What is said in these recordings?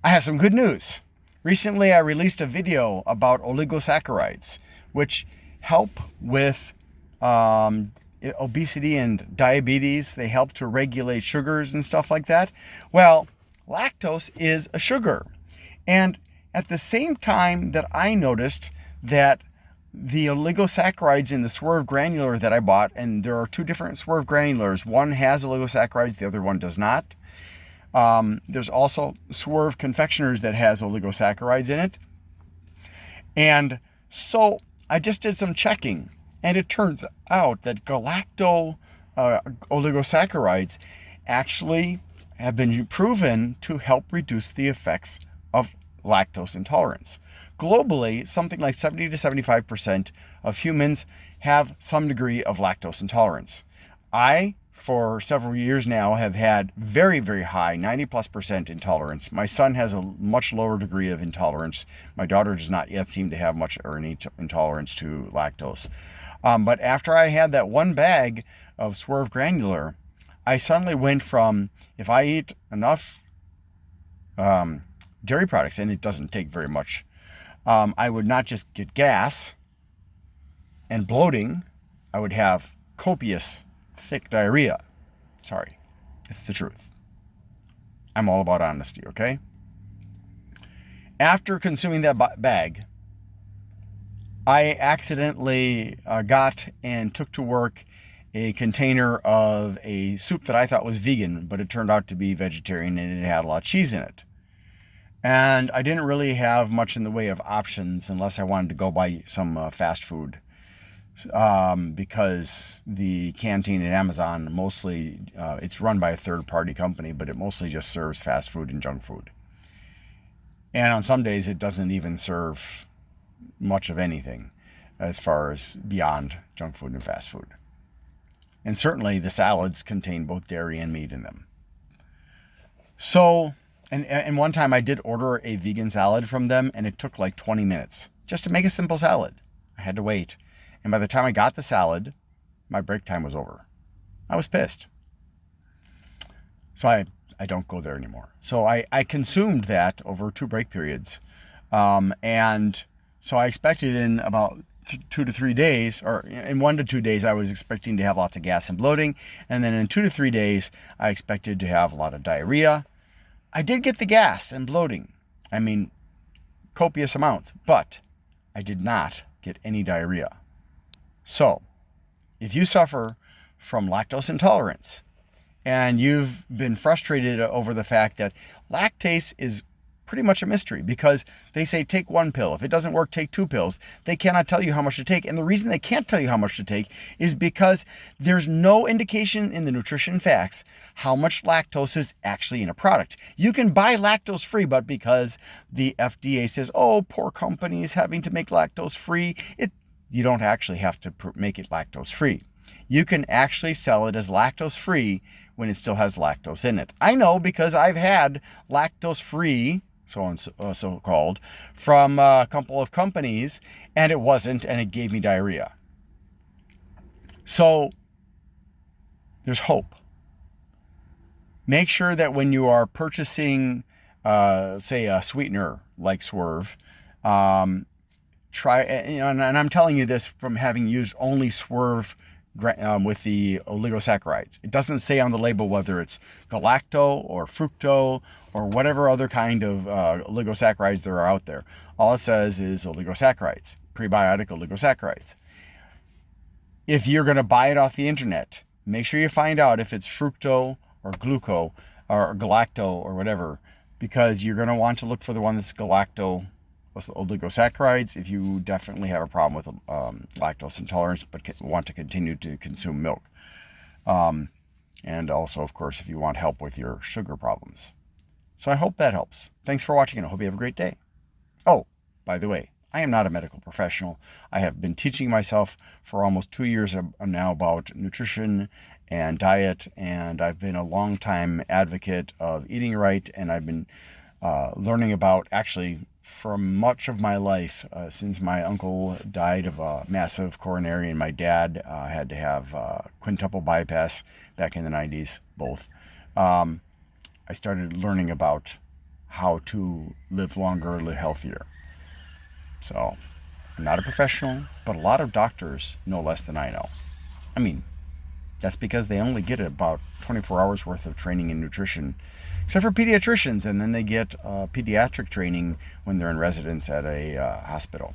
I have some good news. Recently, I released a video about oligosaccharides, which help with obesity and diabetes. They help to regulate sugars and stuff like that. Well, lactose is a sugar. And at the same time that I noticed that the oligosaccharides in the Swerve Granular that I bought, and there are two different Swerve Granulars. One has oligosaccharides, the other one does not. There's also Swerve Confectioners that has oligosaccharides in it. And so I just did some checking, and it turns out that Galacto-Oligosaccharides actually have been proven to help reduce the effects of lactose intolerance. Globally, something like 70 to 75% of humans have some degree of lactose intolerance. I, for several years now, have had very, very high, 90+% intolerance. My son has a much lower degree of intolerance. My daughter does not yet seem to have much or any intolerance to lactose. But after I had that one bag of Swerve Granular, I suddenly went from, if I eat enough dairy products, and it doesn't take very much, I would not just get gas and bloating, I would have copious, thick diarrhea. Sorry, it's the truth. I'm all about honesty, okay? After consuming that bag, I accidentally got and took to work a container of a soup that I thought was vegan, but it turned out to be vegetarian, and it had a lot of cheese in it. And I didn't really have much in the way of options unless I wanted to go buy some fast food. Because the canteen at Amazon mostly, it's run by a third-party company, but it mostly just serves fast food and junk food. And on some days, it doesn't even serve much of anything as far as beyond junk food and fast food. And certainly the salads contain both dairy and meat in them. So, and one time I did order a vegan salad from them, and it took like 20 minutes just to make a simple salad. I had to wait. And by the time I got the salad, my break time was over. I was pissed. So I don't go there anymore. So I consumed that over 2 break periods. And so I expected in about 2 to 3 days, or in 1 to 2 days, I was expecting to have lots of gas and bloating. And then in 2 to 3 days, I expected to have a lot of diarrhea. I did get the gas and bloating. I mean, copious amounts, but I did not get any diarrhea. So, if you suffer from lactose intolerance and you've been frustrated over the fact that lactase is pretty much a mystery, because they say take 1 pill. If it doesn't work, take 2 pills. They cannot tell you how much to take. And the reason they can't tell you how much to take is because there's no indication in the nutrition facts how much lactose is actually in a product. You can buy lactose free, but because the FDA says, oh, poor companies having to make lactose free, you don't actually have to make it lactose free. You can actually sell it as lactose free when it still has lactose in it. I know because I've had lactose free, so called, from a couple of companies, and it wasn't, and it gave me diarrhea. So there's hope. Make sure that when you are purchasing, say, a sweetener like Swerve, try, and I'm telling you this from having used only Swerve with the oligosaccharides. It doesn't say on the label whether it's galacto or fructo or whatever other kind of oligosaccharides there are out there. All it says is oligosaccharides, prebiotic oligosaccharides. If you're going to buy it off the internet, make sure you find out if it's fructo or gluco or galacto or whatever, because you're going to want to look for the one that's galacto oligosaccharides if you definitely have a problem with lactose intolerance but want to continue to consume milk. And also, of course, if you want help with your sugar problems. So I hope that helps. Thanks for watching, and I hope you have a great day. Oh, by the way, I am not a medical professional. I have been teaching myself for almost 2 years now about nutrition and diet, and I've been a long-time advocate of eating right, and I've been learning about, actually, for much of my life, since my uncle died of a massive coronary and my dad had to have quintuple bypass back in the 90s, both. I started learning about how to live longer, live healthier. So, I'm not a professional, but a lot of doctors know less than I know. I mean, that's because they only get about 24 hours worth of training in nutrition, except for pediatricians, and then they get pediatric training when they're in residence at a hospital.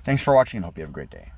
Thanks for watching, and hope you have a great day.